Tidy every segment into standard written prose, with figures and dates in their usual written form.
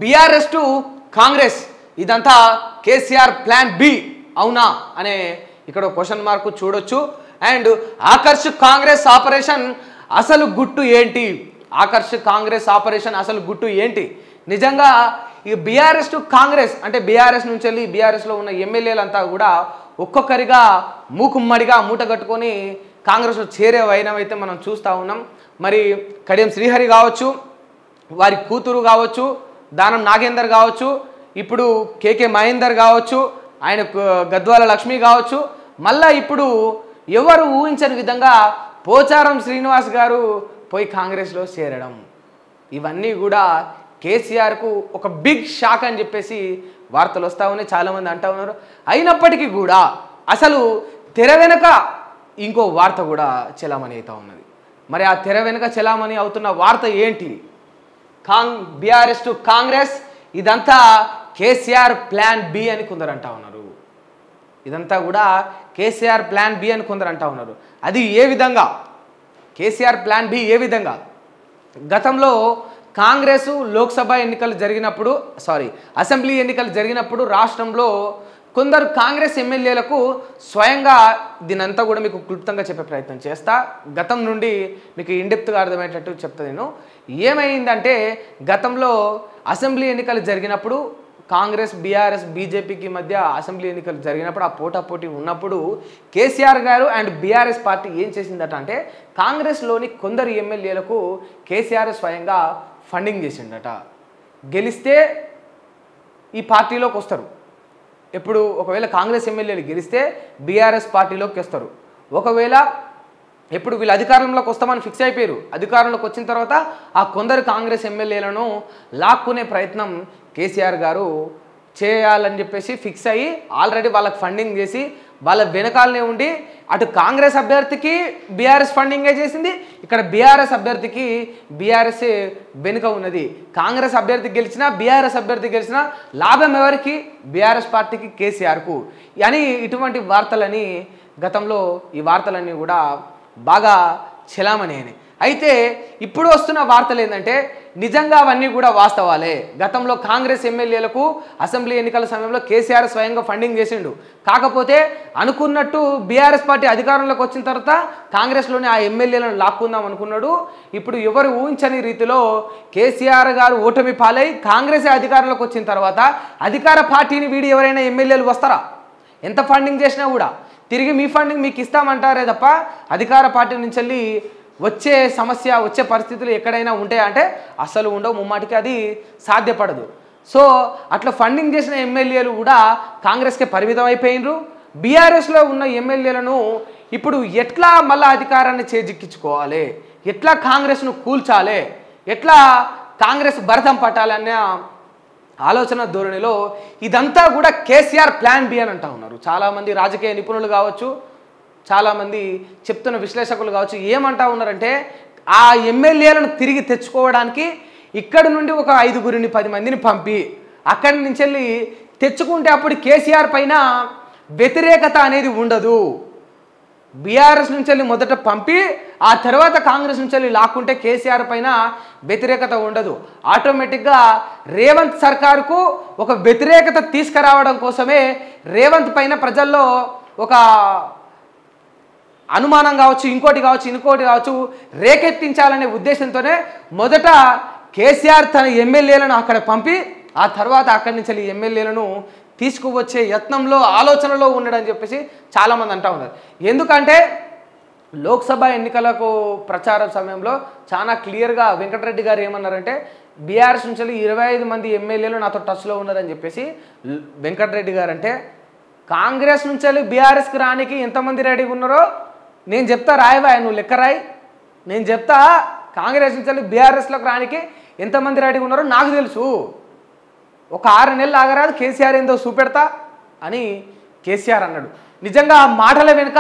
BRS to Congress ఇదంతా KCR plan B అవునా అనే ఇక్కడ క్వశ్చన్ మార్క్ చూడొచ్చు. అండ్ ఆకర్ష్ కాంగ్రెస్ ఆపరేషన్ అసలు గుట్టు ఏంటి? ఆకర్ష్ కాంగ్రెస్ ఆపరేషన్ అసలు గుట్టు ఏంటి? నిజంగా ఈ బీఆర్ఎస్ టు కాంగ్రెస్ అంటే బీఆర్ఎస్ నుంచి వెళ్ళి బీఆర్ఎస్లో ఉన్న ఎమ్మెల్యేలంతా కూడా ఒక్కొక్కరిగా మూకుమ్మడిగా మూట కట్టుకొని కాంగ్రెస్లో చేరే వైనమైతే మనం చూస్తూ ఉన్నాం. మరి కడియం శ్రీహరి కావచ్చు, వారి కూతురు కావచ్చు, దానం నాగేందర్ కావచ్చు, ఇప్పుడు కేకే మహేందర్ కావచ్చు, ఆయన గద్వాల లక్ష్మి కావచ్చు, మళ్ళా ఇప్పుడు ఎవరు ఊహించని విధంగా పోచారం శ్రీనివాస్ గారు పోయి కాంగ్రెస్లో చేరడం, ఇవన్నీ కూడా కేసీఆర్కు ఒక బిగ్ షాక్ అని చెప్పేసి వార్తలు వస్తూ ఉన్నాయి, చాలామంది అంటూ ఉన్నారు. అయినప్పటికీ కూడా అసలు తెర వెనుక ఇంకో వార్త కూడా చలామణి అవుతూ ఉన్నది. మరి ఆ తెర వెనుక చలామణి అవుతున్న వార్త ఏంటి? బీఆర్ఎస్ టు కాంగ్రెస్ ఇదంతా కేసీఆర్ ప్లాన్ బి అని కొందరు అంటా ఉన్నారు. ఇదంతా కూడా కేసీఆర్ ప్లాన్ బి అని కొందరు అంటా ఉన్నారు. అది ఏ విధంగా? కేసీఆర్ ప్లాన్ బి ఏ విధంగా? గతంలో కాంగ్రెస్ లోక్సభ ఎన్నికలు జరిగినప్పుడు అసెంబ్లీ ఎన్నికలు జరిగినప్పుడు రాష్ట్రంలో కొందరు కాంగ్రెస్ ఎమ్మెల్యేలకు స్వయంగా దీనంతా కూడా మీకు క్లుప్తంగా చెప్పే ప్రయత్నం చేస్తా. గతం నుండి మీకు ఇండెప్త్గా అర్థమయ్యేటట్టు చెప్తా. నేను ఏమైందంటే గతంలో అసెంబ్లీ ఎన్నికలు జరిగినప్పుడు కాంగ్రెస్ బీఆర్ఎస్ బీజేపీకి మధ్య అసెంబ్లీ ఎన్నికలు జరిగినప్పుడు ఆ పోటాపోటీ ఉన్నప్పుడు కేసీఆర్ గారు అండ్ బీఆర్ఎస్ పార్టీ ఏం చేసిందట అంటే కాంగ్రెస్లోని కొందరు ఎమ్మెల్యేలకు కేసీఆర్ స్వయంగా ఫండింగ్ చేసిండట. గెలిస్తే ఈ పార్టీలోకి వస్తారు. ఎప్పుడు ఒకవేళ కాంగ్రెస్ ఎమ్మెల్యేలు గెలిస్తే బీఆర్ఎస్ పార్టీలోకి వస్తారు. ఒకవేళ ఎప్పుడు వీళ్ళు అధికారంలోకి వస్తామని ఫిక్స్ అయిపోయారు, అధికారంలోకి వచ్చిన తర్వాత ఆ కొందరు కాంగ్రెస్ ఎమ్మెల్యేలను లాక్కునే ప్రయత్నం కేసీఆర్ గారు చేయాలని చెప్పేసి ఫిక్స్ అయ్యి ఆల్రెడీ వాళ్ళకి ఫండింగ్ చేసి వాళ్ళ వెనకాలనే ఉండి అటు కాంగ్రెస్ అభ్యర్థికి బీఆర్ఎస్ ఫండింగే చేసింది, ఇక్కడ బీఆర్ఎస్ అభ్యర్థికి బీఆర్ఎస్ వెనుక ఉన్నది. కాంగ్రెస్ అభ్యర్థి గెలిచినా బీఆర్ఎస్ అభ్యర్థి గెలిచినా లాభం ఎవరికి? బీఆర్ఎస్ పార్టీకి, కేసీఆర్కు అని ఇటువంటి వార్తలని గతంలో ఈ వార్తలన్నీ కూడా బాగా చలామణి అయినాయి. అయితే ఇప్పుడు వస్తున్న వార్తలు ఏంటంటే నిజంగా అవన్నీ కూడా వాస్తవాలే. గతంలో కాంగ్రెస్ ఎమ్మెల్యేలకు అసెంబ్లీ ఎన్నికల సమయంలో కేసీఆర్ స్వయంగా ఫండింగ్ చేసిండు. కాకపోతే అనుకున్నట్టు బీఆర్ఎస్ పార్టీ అధికారంలోకి వచ్చిన తర్వాత కాంగ్రెస్లోని ఆ ఎమ్మెల్యేలను లాక్కుందాం అనుకున్నాడు. ఇప్పుడు ఎవరు ఊహించని రీతిలో కేసీఆర్ గారు ఓటమి పాలై కాంగ్రెస్ అధికారంలోకి వచ్చిన తర్వాత అధికార పార్టీని వీడి ఎవరైనా ఎమ్మెల్యేలు వస్తారా? ఎంత ఫండింగ్ చేసినా కూడా తిరిగి మీ ఫండింగ్ మీకు ఇస్తామంటారే తప్ప అధికార పార్టీ నుంచి వెళ్ళి వచ్చే సమస్య వచ్చే పరిస్థితులు ఎక్కడైనా ఉంటాయా అంటే అసలు ఉండవు, ముమ్మాటికి అది సాధ్యపడదు. సో అట్లా ఫండింగ్ చేసిన ఎమ్మెల్యేలు కూడా కాంగ్రెస్కే పరిమితం అయిపోయినరు. బీఆర్ఎస్లో ఉన్న ఎమ్మెల్యేలను ఇప్పుడు ఎట్లా మళ్ళీ అధికారాన్ని చేజిక్కించుకోవాలి, ఎట్లా కాంగ్రెస్ను కూల్చాలి, ఎట్లా కాంగ్రెస్ భరతం పట్టాలనే ఆలోచన ధోరణిలో ఇదంతా కూడా కేసీఆర్ ప్లాన్ బి అని అంటా ఉన్నారు. చాలామంది రాజకీయ నిపుణులు కావచ్చు, చాలామంది చెప్తున్న విశ్లేషకులు కావచ్చు ఏమంటా ఉన్నారంటే ఆ ఎమ్మెల్యేలను తిరిగి తెచ్చుకోవడానికి ఇక్కడ నుండి ఒక 5గురిని 10 మందిని పంపి అక్కడి నుంచి వెళ్ళి తెచ్చుకుంటే అప్పుడు కేసీఆర్ పైన వ్యతిరేకత అనేది ఉండదు. బీఆర్ఎస్ నుంచి వెళ్ళి మొదట పంపి ఆ తర్వాత కాంగ్రెస్ నుంచి వెళ్ళి లాక్కుంటే కేసీఆర్ పైన వ్యతిరేకత ఉండదు. ఆటోమేటిక్గా రేవంత్ సర్కారుకు ఒక వ్యతిరేకత తీసుకురావడం కోసమే రేవంత్ పైన ప్రజల్లో ఒక అనుమానం కావచ్చు, ఇంకోటి కావచ్చు రేకెత్తించాలనే ఉద్దేశంతోనే మొదట కేసీఆర్ తన ఎమ్మెల్యేలను అక్కడ పంపి ఆ తర్వాత అక్కడి నుంచి ఎమ్మెల్యేలను తీసుకువచ్చే యత్నంలో ఆలోచనలో ఉండడని చెప్పేసి చాలామంది అంటూ ఉన్నారు. ఎందుకంటే లోక్సభ ఎన్నికలకు ప్రచారం సమయంలో చాలా క్లియర్గా వెంకటరెడ్డి గారు ఏమన్నారంటే బీఆర్ఎస్ నుంచి 25 మంది ఎమ్మెల్యేలు నాతో టచ్లో ఉన్నారని చెప్పేసి వెంకటరెడ్డి గారు అంటే కాంగ్రెస్ నుంచి బీఆర్ఎస్కి రానికి ఎంతమంది రెడీగా ఉన్నారో నేను చెప్తా, రాయవా నువ్వు లెక్క రాయి, నేను చెప్తా కాంగ్రెస్ నుంచి బీఆర్ఎస్లోకి రానికి ఎంతమంది రెడీగా ఉన్నారో నాకు తెలుసు, ఒక 6 నెలలు ఆగరాదు కేసీఆర్ ఏందో చూపెడతా అని కేసీఆర్ అన్నాడు. నిజంగా ఆ మాటల వెనుక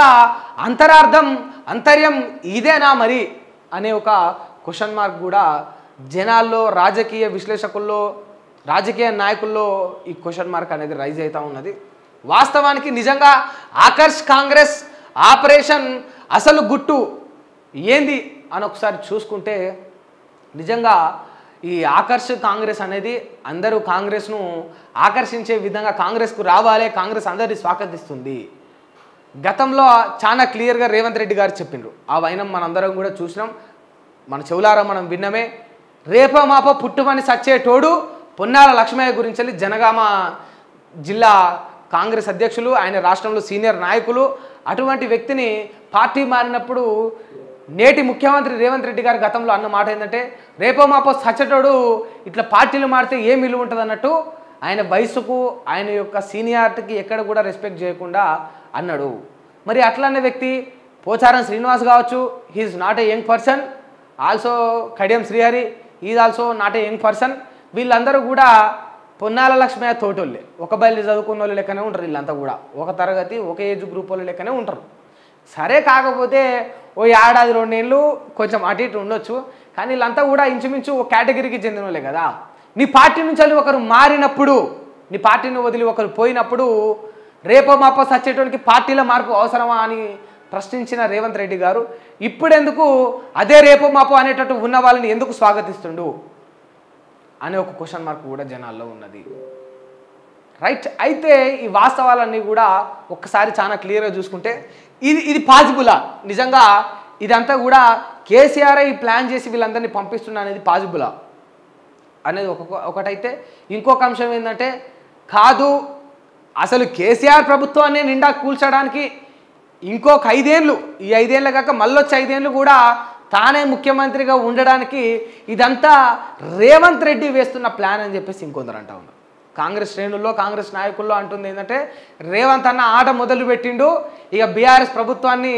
అంతర్యం ఇదేనా మరి అనే ఒక క్వశ్చన్ మార్క్ కూడా జనాల్లో, రాజకీయ విశ్లేషకుల్లో, రాజకీయ నాయకుల్లో ఈ క్వశ్చన్ మార్క్ అనేది రైజ్ అవుతూ ఉన్నది. వాస్తవానికి నిజంగా ఆకర్ష్ కాంగ్రెస్ ఆపరేషన్ అసలు గుట్టు ఏంది అని ఒకసారి చూసుకుంటే నిజంగా ఈ ఆకర్ష్ కాంగ్రెస్ అనేది అందరూ కాంగ్రెస్ను ఆకర్షించే విధంగా కాంగ్రెస్కు రావాలి, కాంగ్రెస్ అందరినీ స్వాగతిస్తుంది. గతంలో చాలా క్లియర్గా రేవంత్ రెడ్డి గారు చెప్పిండ్రు. ఆ వైనం మనందరం కూడా చూసినాం, మన చెవులారా మనం విన్నమే. రేపో మాపో పుట్టుమని సచ్చేటోడు పొన్నాల లక్ష్మయ్య గురించి జనగామ జిల్లా కాంగ్రెస్ అధ్యక్షులు, ఆయన రాష్ట్రంలో సీనియర్ నాయకులు, అటువంటి వ్యక్తిని పార్టీ మారినప్పుడు నేటి ముఖ్యమంత్రి రేవంత్ రెడ్డి గారు గతంలో అన్న మాట ఏంటంటే, రేపో మాపో సచ్చటోడు ఇట్లా పార్టీలు మారితే ఏం విలువ ఉంటుంది అన్నట్టు ఆయన వయసుకు ఆయన యొక్క సీనియారిటీకి ఎక్కడ కూడా రెస్పెక్ట్ చేయకుండా అన్నాడు. మరి అట్లనే వ్యక్తి పోచారం శ్రీనివాస్ కావచ్చు, he's not a young person. Also Kadiyam Srihari is also not a young person. వీళ్ళందరూ కూడా పొన్నాల లక్ష్మయ్య తోటోళ్ళే, ఒక బయలు చదువుకున్న వాళ్ళు లెక్కనే ఉంటారు. వీళ్ళంతా కూడా ఒక తరగతి ఒక ఏజ్ గ్రూప్ వాళ్ళు లెక్కనే ఉంటారు. సరే, కాకపోతే ఓ ఏడాది 2 ఏళ్ళు కొంచెం అటు ఇటు ఉండొచ్చు, కానీ వీళ్ళంతా కూడా ఇంచుమించు ఒక కేటగిరీకి చెందిన వాళ్ళే కదా. నీ పార్టీ నుంచి వెళ్ళి ఒకరు మారినప్పుడు, నీ పార్టీని వదిలి ఒకరు పోయినప్పుడు రేపో మాపో సచ్చేటోనికి పార్టీల మార్పు అవసరమా అని ప్రశ్నించిన రేవంత్ రెడ్డి గారు ఇప్పుడెందుకు అదే రేపో మాపో అనేటట్టు ఉన్న వాళ్ళని ఎందుకు స్వాగతిస్తుండు అనే ఒక క్వశ్చన్ మార్క్ కూడా జనాల్లో ఉన్నది. రైట్. అయితే ఈ వాస్తవాలన్నీ కూడా ఒక్కసారి చాలా క్లియర్గా చూసుకుంటే ఇది పాజిబులా, నిజంగా ఇదంతా కూడా కేసీఆర్ ఈ ప్లాన్ చేసి వీళ్ళందరినీ పంపిస్తున్నా అనేది పాజిబులా అనేది ఒకటైతే, ఇంకొక అంశం ఏంటంటే కాదు అసలు కేసీఆర్ ప్రభుత్వాన్ని నిండా కూల్చడానికి ఇంకొక 5 ఏళ్ళు, ఈ 5 ఏళ్ళు కాక మళ్ళొచ్చి 5 ఏళ్ళు కూడా తానే ముఖ్యమంత్రిగా ఉండడానికి ఇదంతా రేవంత్ రెడ్డి వేస్తున్న ప్లాన్ అని చెప్పేసి ఇంకొందరు అంటా ఉన్నారు. కాంగ్రెస్ శ్రేణుల్లో కాంగ్రెస్ నాయకుల్లో అంటుంది ఏంటంటే, రేవంత్ అన్న ఆట మొదలు పెట్టిండు, ఇక బీఆర్ఎస్ ప్రభుత్వాన్ని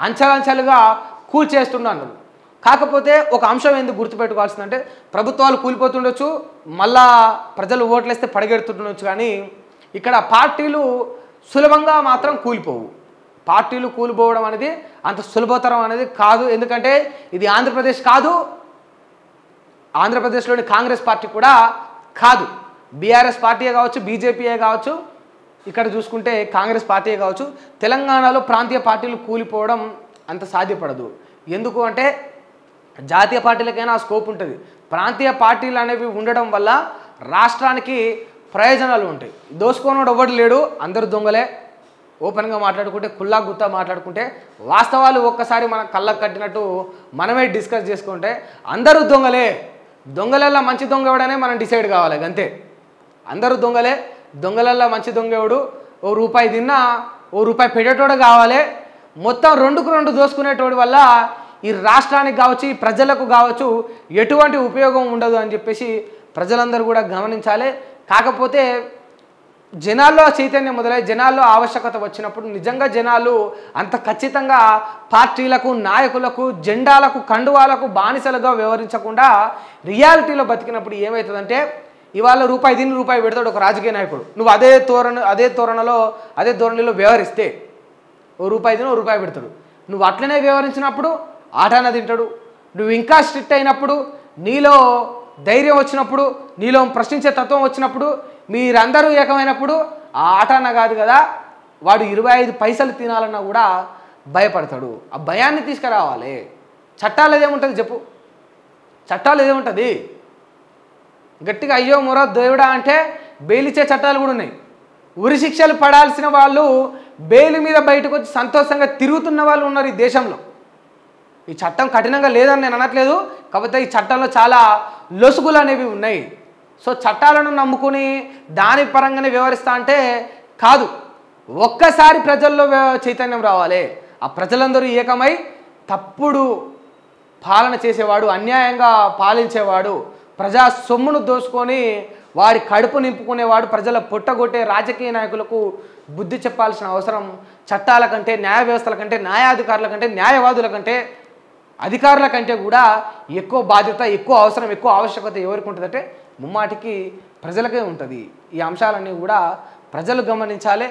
అంచెలంచెలుగా కూల్చేస్తున్నాను. కాకపోతే ఒక అంశం ఎందుకు గుర్తుపెట్టుకోవాల్సిందంటే, ప్రభుత్వాలు కూలిపోతుండొచ్చు, మళ్ళా ప్రజలు ఓట్లేస్తే పడగెడుతుండొచ్చు, కానీ ఇక్కడ పార్టీలు సులభంగా మాత్రం కూలిపోవు. పార్టీలు కూలిపోవడం అనేది అంత సులభతరం అనేది కాదు. ఎందుకంటే ఇది ఆంధ్రప్రదేశ్ కాదు, ఆంధ్రప్రదేశ్లోని కాంగ్రెస్ పార్టీ కూడా కాదు. బీఆర్ఎస్ పార్టీయే కావచ్చు, బీజేపీయే కావచ్చు, ఇక్కడ చూసుకుంటే కాంగ్రెస్ పార్టీయే కావచ్చు. తెలంగాణలో ప్రాంతీయ పార్టీలు కూలిపోవడం అంత సాధ్యపడదు. ఎందుకు అంటే జాతీయ పార్టీలకైనా ఆ స్కోప్ ఉంటుంది. ప్రాంతీయ పార్టీలు అనేవి ఉండడం వల్ల రాష్ట్రానికి ప్రయోజనాలు ఉంటాయి. దోసుకోనోడు ఎవడు లేడు, అందరు దొంగలే. ఓపెన్గా మాట్లాడుకుంటే, కుల్లా గుత్తా మాట్లాడుకుంటే, వాస్తవాలు ఒక్కసారి మన కళ్ళకు కట్టినట్టు మనమే డిస్కస్ చేసుకుంటే అందరూ దొంగలే. దొంగలల్లో మంచి దొంగ ఎవడనే మనం డిసైడ్ కావాలి, అంతే. అందరూ దొంగలే. దొంగలల్లో మంచి దొంగ ఎవడు, ఓ రూపాయి తిన్నా ఓ రూపాయి పెట్టేటోడు కావాలి. మొత్తం 2కు 2 దోసుకునేటోడి వల్ల ఈ రాష్ట్రానికి కావచ్చు, ఈ ప్రజలకు కావచ్చు ఎటువంటి ఉపయోగం ఉండదు అని చెప్పేసి ప్రజలందరూ కూడా గమనించాలి. కాకపోతే జనాల్లో చైతన్యం మొదలై జనాల్లో ఆవశ్యకత వచ్చినప్పుడు నిజంగా జనాలు అంత ఖచ్చితంగా పార్టీలకు, నాయకులకు, జెండాలకు, కండువాలకు బానిసలుగా వ్యవహరించకుండా రియాలిటీలో బతికినప్పుడు ఏమవుతుందంటే, ఇవాళ రూపాయి దీన్ని రూపాయి పెడతాడు ఒక రాజకీయ నాయకుడు. నువ్వు అదే ధోరణిలో వ్యవహరిస్తే ఓ రూపాయి తిని ఓ రూపాయి పెడతాడు. నువ్వు అట్లనే వ్యవహరించినప్పుడు ఆటాన తింటాడు. నువ్వు ఇంకా స్ట్రిక్ట్ అయినప్పుడు, నీలో ధైర్యం వచ్చినప్పుడు, నీలో ప్రశ్నించే తత్వం వచ్చినప్పుడు, మీరందరూ ఏకమైనప్పుడు ఆ ఆటాన కాదు కదా, వాడు 25 పైసలు తినాలన్నా కూడా భయపడతాడు. ఆ భయాన్ని తీసుకురావాలి. చట్టాలు ఏదేముంటుంది చెప్పు, చట్టాలు ఏదేముంటుంది? గట్టిగా అయ్యో మొర దేవుడా అంటే బెయిలిచ్చే చట్టాలు కూడా ఉన్నాయి. ఉరి శిక్షలు పడాల్సిన వాళ్ళు బెయిల్ మీద బయటకు వచ్చి సంతోషంగా తిరుగుతున్న వాళ్ళు ఉన్నారు ఈ దేశంలో. ఈ చట్టం కఠినంగా లేదని నేను అనట్లేదు, కాకపోతే ఈ చట్టంలో చాలా లొసుగులు అనేవి ఉన్నాయి. సో చట్టాలను నమ్ముకుని దాని పరంగానే వ్యవహరిస్తా అంటే కాదు. ఒక్కసారి ప్రజల్లో చైతన్యం రావాలి. ఆ ప్రజలందరూ ఏకమై తప్పుడు పాలన చేసేవాడు, అన్యాయంగా పాలించేవాడు, ప్రజా సొమ్మును దోసుకొని వాడి కడుపు నింపుకునేవాడు, ప్రజల పొట్టగొట్టే రాజకీయ నాయకులకు బుద్ధి చెప్పాల్సిన అవసరం చట్టాల కంటే, న్యాయ వ్యవస్థల కంటే, న్యాయాధికారుల కంటే, న్యాయవాదుల కంటే, అధికారుల కంటే కూడా ఎక్కువ బాధ్యత, ఎక్కువ అవసరం, ఎక్కువ ఆవశ్యకత ఎవరికి ఉంటుందంటే ముమ్మాటికి ప్రజలకే ఉంటుంది. ఈ అంశాలన్నీ కూడా ప్రజలు గమనించాలి.